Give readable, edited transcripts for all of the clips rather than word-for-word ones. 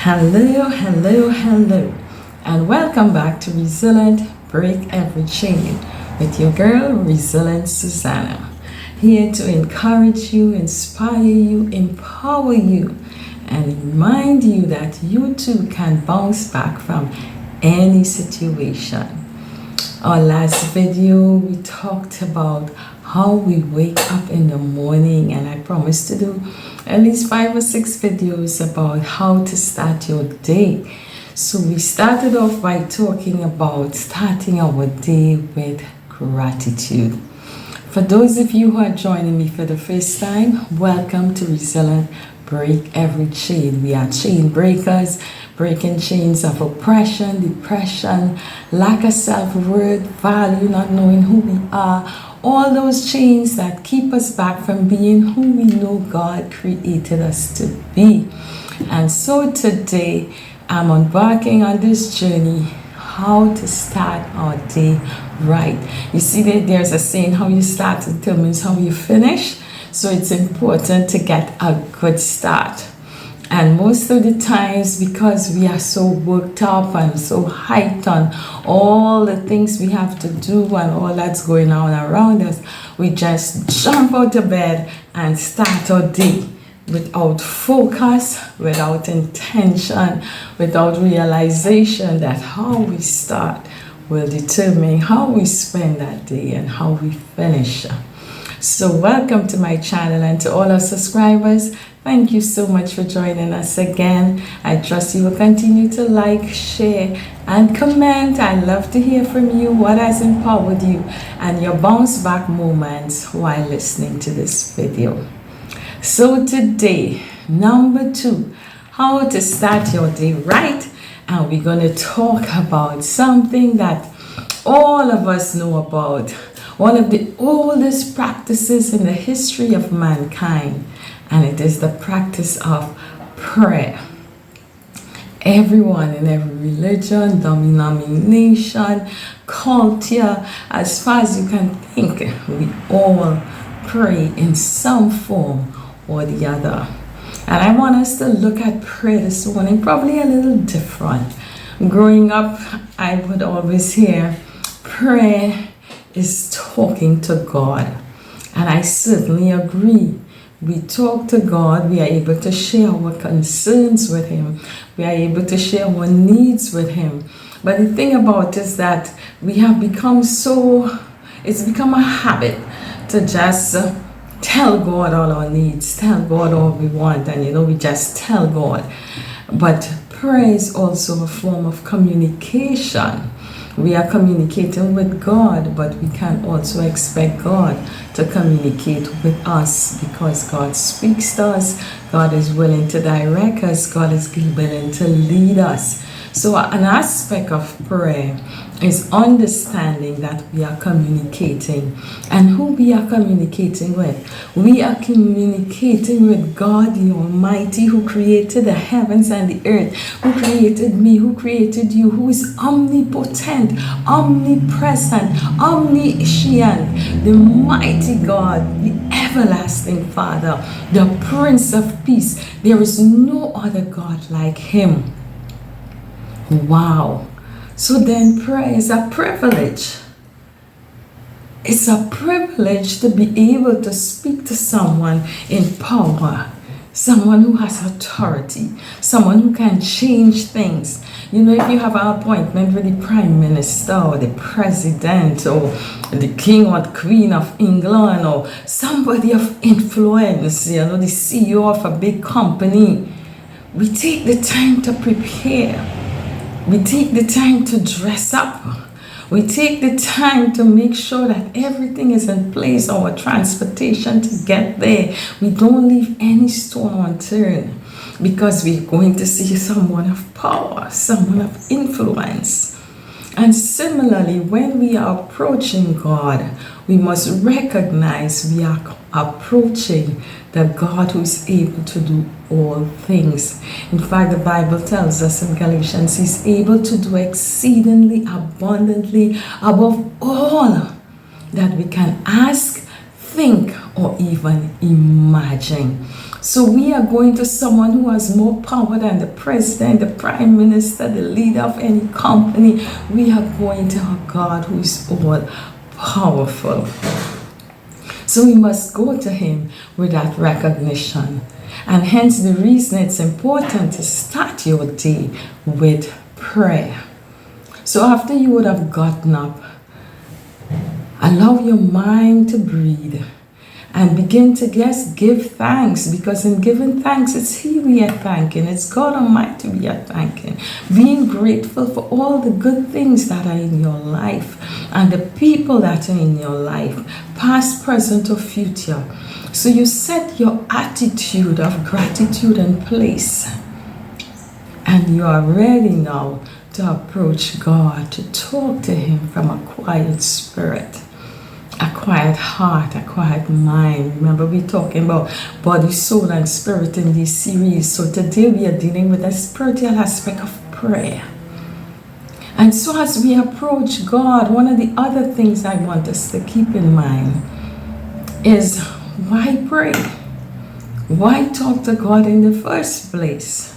Hello, hello, hello, and welcome back to Resilient Break Every Chain with your girl, Resilient Susanna. Here to encourage you, inspire you, empower you, and remind you that you too can bounce back from any situation. Our last video, we talked about how we wake up in the morning, and I promised to do at least 5 or 6 videos about how to start your day. So we started off by talking about starting our day with gratitude. For those of you who are joining me for the first time, welcome to Resilient Break Every Chain. We are chain breakers, breaking chains of oppression, depression, lack of self-worth, value, not knowing who we are, all those chains that keep us back from being who we know God created us to be. And so today, I'm embarking on this journey, how to start our day right. You see that there's a saying, how you start determines how you finish. So it's important to get a good start. And most of the times, because we are so worked up and so hyped on all the things we have to do and all that's going on around us, we just jump out of bed and start our day without focus, without intention, without realization that how we start will determine how we spend that day and how we finish. So welcome to my channel, and to all our subscribers, thank you so much for joining us again. I trust you will continue to like, share, and comment. I love to hear from you, what has empowered you, and your bounce back moments while listening to this video. So today, number 2, how to start your day right. And we're going to talk about something that all of us know about. One of the oldest practices in the history of mankind, and it is the practice of prayer. Everyone in every religion, denomination, culture, as far as you can think, we all pray in some form or the other. And I want us to look at prayer this morning, probably a little different. Growing up, I would always hear prayer is talking to God. And I certainly agree. We talk to God, we are able to share our concerns with Him, we are able to share our needs with Him. But the thing about it is that we have become it's become a habit to just tell God all our needs, tell God all we want, and we just tell God. But prayer is also a form of communication. We are communicating with God, but we can also expect God to communicate with us, because God speaks to us, God is willing to direct us, God is willing to lead us. So an aspect of prayer is understanding that we are communicating. And who we are communicating with? We are communicating with God the Almighty, who created the heavens and the earth, who created me, who created you, who is omnipotent, omnipresent, omniscient, the mighty God, the everlasting Father, the Prince of Peace. There is no other God like Him. Wow. So then prayer is a privilege. It's a privilege to be able to speak to someone in power, someone who has authority, someone who can change things. If you have an appointment with the Prime Minister or the President or the King or the Queen of England or somebody of influence, the CEO of a big company, we take the time to prepare. We take the time to dress up. We take the time to make sure that everything is in place, our transportation to get there. We don't leave any stone unturned, because we're going to see someone of power, someone of influence. And similarly, when we are approaching God, we must recognize we are approaching the God who is able to do all things. In fact, the Bible tells us in Galatians, He's able to do exceedingly abundantly above all that we can ask, think, or even imagine. So we are going to someone who has more power than the president, the prime minister, the leader of any company. We are going to a God who is all powerful. So we must go to him with that recognition. And hence the reason it's important to start your day with prayer. So after you would have gotten up, allow your mind to breathe and begin to just give thanks, because in giving thanks, it's He we are thanking. It's God Almighty we are thanking. Being grateful for all the good things that are in your life and the people that are in your life, past, present, or future. So you set your attitude of gratitude in place, and you are ready now to approach God, to talk to Him from a quiet spirit, a quiet heart, a quiet mind. Remember, we're talking about body, soul, and spirit in this series. So today we are dealing with a spiritual aspect of prayer. And so as we approach God, one of the other things I want us to keep in mind is, why pray? Why talk to God in the first place?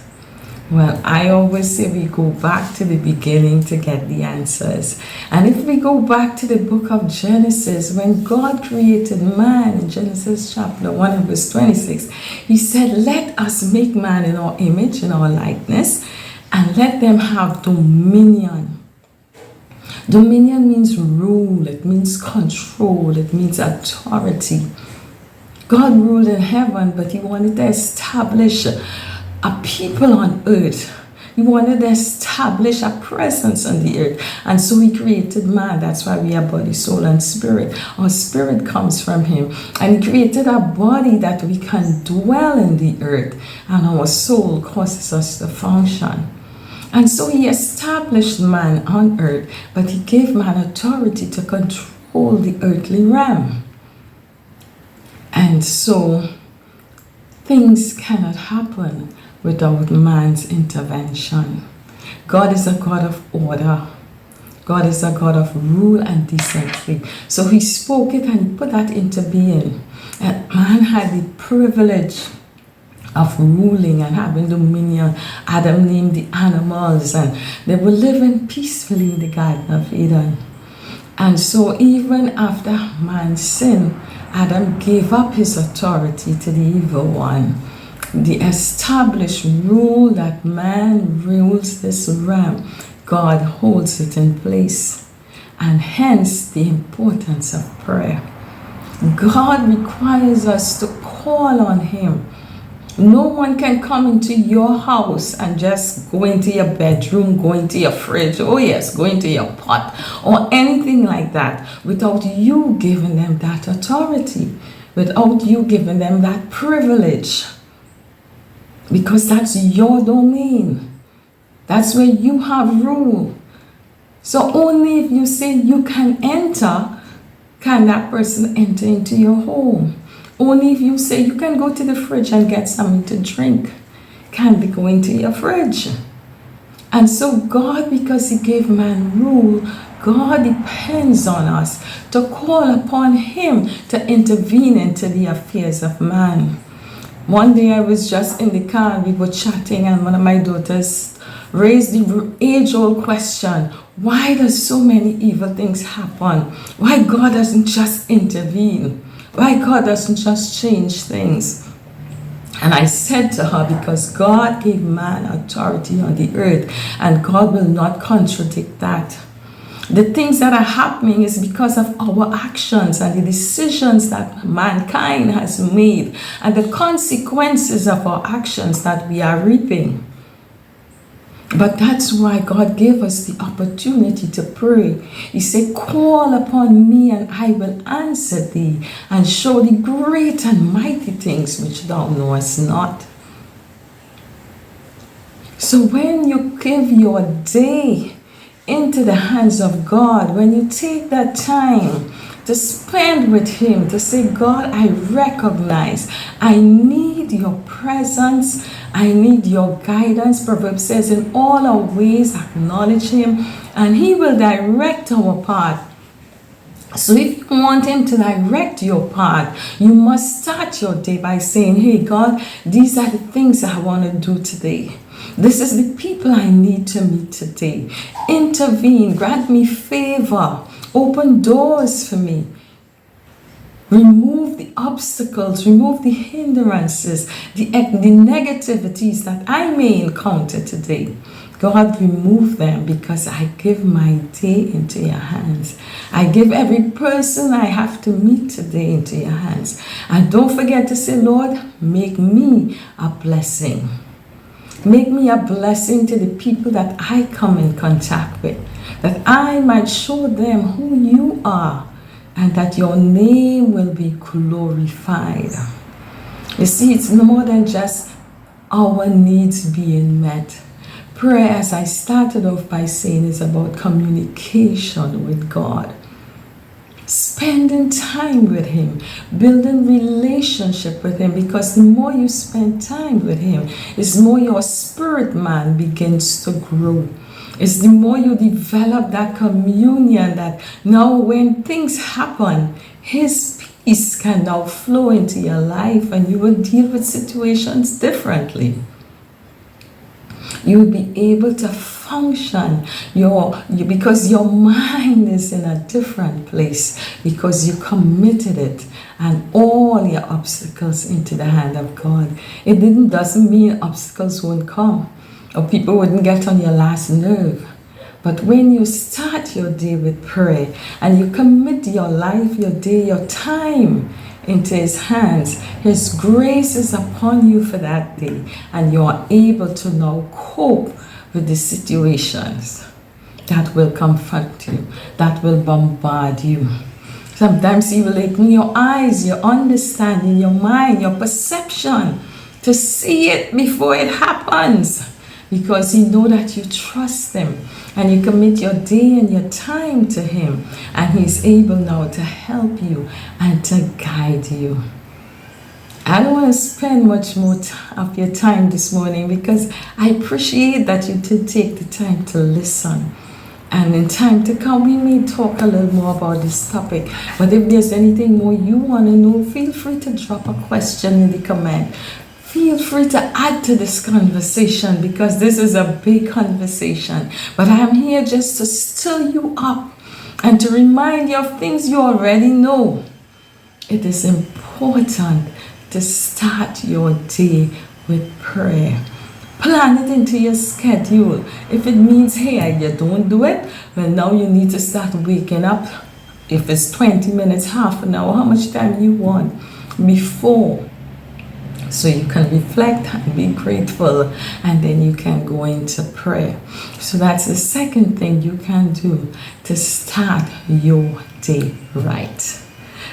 Well, I always say we go back to the beginning to get the answers. And if we go back to the book of Genesis, when God created man in Genesis chapter 1 and verse 26, He said, let us make man in our image, in our likeness, and let them have dominion. Dominion means rule, it means control, it means authority. God ruled in heaven, but He wanted to establish a people on earth. He wanted to establish a presence on the earth. And so He created man. That's why we are body, soul, and spirit. Our spirit comes from Him. And He created a body that we can dwell in the earth. And our soul causes us to function. And so He established man on earth, but He gave man authority to control the earthly realm. And so things cannot happen without man's intervention. God is a God of order. God is a God of rule and decency. So He spoke it and He put that into being. And man had the privilege of ruling and having dominion. Adam named the animals, and they were living peacefully in the Garden of Eden. And so even after man's sin, Adam gave up his authority to the evil one. The established rule that man rules this realm, God holds it in place. And hence the importance of prayer. God requires us to call on Him. No one can come into your house and just go into your bedroom, go into your fridge, oh yes, go into your pot, or anything like that, without you giving them that authority, without you giving them that privilege. Because that's your domain. That's where you have rule. So only if you say you can enter, can that person enter into your home. Only if you say you can go to the fridge and get something to drink, can they go into your fridge. And so God, because He gave man rule, God depends on us to call upon Him to intervene into the affairs of man. One day I was just in the car and we were chatting, and one of my daughters raised the age-old question, why does so many evil things happen? Why God doesn't just intervene? Why God doesn't just change things? And I said to her, because God gave man authority on the earth, and God will not contradict that. The things that are happening is because of our actions and the decisions that mankind has made, and the consequences of our actions that we are reaping. But that's why God gave us the opportunity to pray. He said, call upon me and I will answer thee and show thee great and mighty things which thou knowest not. So when you give your day into the hands of God, when you take that time to spend with Him, to say, God, I recognize I need your presence, I need your guidance. Proverbs says, in all our ways acknowledge Him, and He will direct our path. So if you want him to direct your path, you must start your day by saying, hey God, these are the things I want to do today. This is the people I need to meet today. Intervene, grant me favor, open doors for me. Remove the obstacles, remove the hindrances, the negativities that I may encounter today. God, remove them, because I give my day into your hands. I give every person I have to meet today into your hands. And don't forget to say, Lord, make me a blessing. Make me a blessing to the people that I come in contact with, that I might show them who you are, and that your name will be glorified. You see, it's no more than just our needs being met. Prayer, as I started off by saying, is about communication with God. Spending time with him, building relationship with him, because the more you spend time with him, it's more your spirit man begins to grow. It's the more you develop that communion, that now when things happen, his peace can now flow into your life, and you will deal with situations differently. You will be able to function because your mind is in a different place, because you committed it and all your obstacles into the hand of God. It doesn't mean obstacles won't come or people wouldn't get on your last nerve. But when you start your day with prayer and you commit your life, your day, your time into his hands, his grace is upon you for that day, and you are able to now cope with the situations that will confront you, that will bombard you. Sometimes he will open your eyes, your understanding, your mind, your perception to see it before it happens, because he knows that you trust him and you commit your day and your time to him, and he's able now to help you and to guide you. I don't want to spend much more of your time this morning, because I appreciate that you did take the time to listen. And in time to come, we may talk a little more about this topic. But if there's anything more you want to know, feel free to drop a question in the comment. Feel free to add to this conversation, because this is a big conversation. But I'm here just to stir you up and to remind you of things you already know. It is important to start your day with prayer. Plan it into your schedule. If it means, hey, you don't do it, well, now you need to start waking up. If it's 20 minutes, half an hour, how much time you want before, so you can reflect and be grateful, and then you can go into prayer. So that's the second thing you can do to start your day right.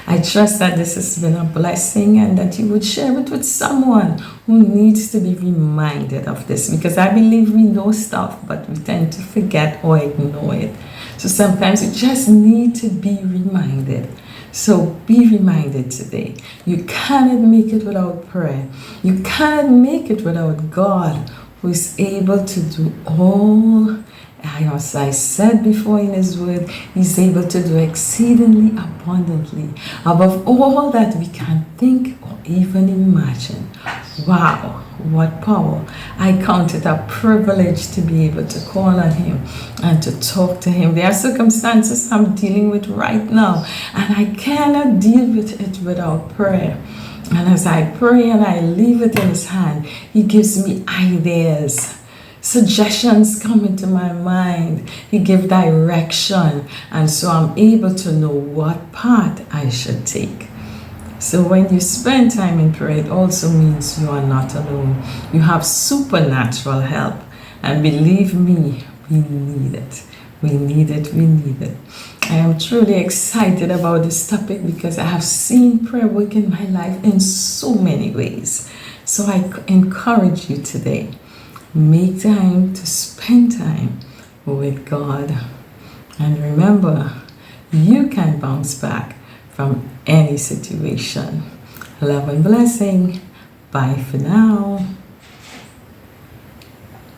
I trust that this has been a blessing, and that you would share it with someone who needs to be reminded of this, because I believe we know stuff, but we tend to forget or ignore it. So sometimes you just need to be reminded. So be reminded today. You cannot make it without prayer. You cannot make it without God, who is able to do all. As I said before in his word, he's able to do exceedingly abundantly above all that we can think or even imagine. Wow, what power. I count it a privilege to be able to call on him and to talk to him. There are circumstances I'm dealing with right now, and I cannot deal with it without prayer. And as I pray and I leave it in his hand, he gives me ideas. Suggestions come into my mind. He gives direction, and so I'm able to know what path I should take. So when you spend time in prayer, it also means you are not alone. You have supernatural help, and believe me, we need it. We need it. We need it. I am truly excited about this topic, because I have seen prayer work in my life in so many ways. So I encourage you today. Make time to spend time with God. And remember, you can bounce back from any situation. Love and blessing. Bye for now.